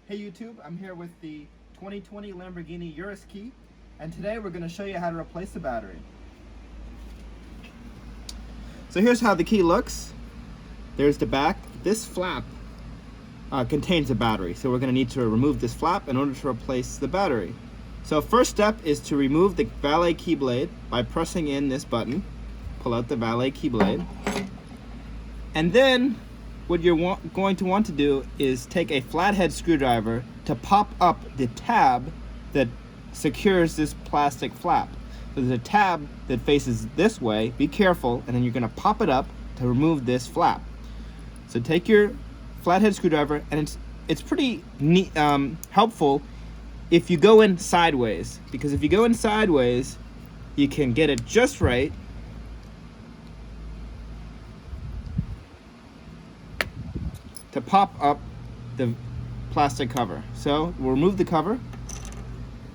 Hey YouTube, I'm here with the 2020 Lamborghini Urus key, and today we're going to show you how to replace the battery. So here's how the key looks. There's the back. This flap contains a battery, so we're going to need to remove this flap in order to replace the battery. So first step is to remove the valet key blade by pressing in this button. Pull out the valet key blade. And then what you're going to want to do is take a flathead screwdriver to pop up the tab that secures this plastic flap. So there's a tab that faces this way. Be careful, and then you're going to pop it up to remove this flap. So take your flathead screwdriver, and it's pretty neat, helpful if you go in sideways, because if you go in sideways, you can get it just right. To pop up the plastic cover. So we'll remove the cover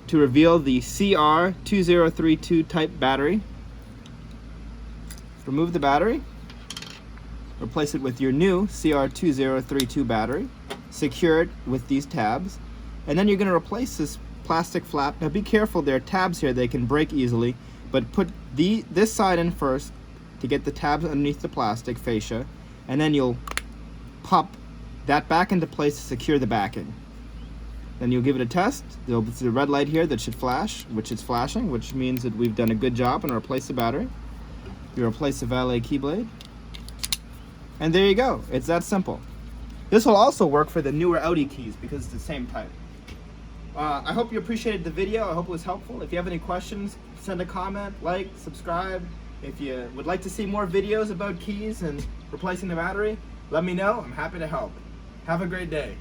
to reveal the CR2032 type battery. Remove the battery, replace it with your new CR2032 battery, secure it with these tabs, and then you're going to replace this plastic flap. Now be careful, there are tabs here, they can break easily, but put this side in first to get the tabs underneath the plastic fascia, and then you'll pop that back into place to secure the backing. Then you'll give it a test. There'll be a red light here that should flash, which is flashing, which means that we've done a good job and replaced the battery. You replace the valet key blade, and there you go. It's that simple. This will also work for the newer Audi keys because it's the same type. I hope you appreciated the video. I hope it was helpful. If you have any questions, send a comment, like, subscribe. If you would like to see more videos about keys and replacing the battery, let me know. I'm happy to help. Have a great day.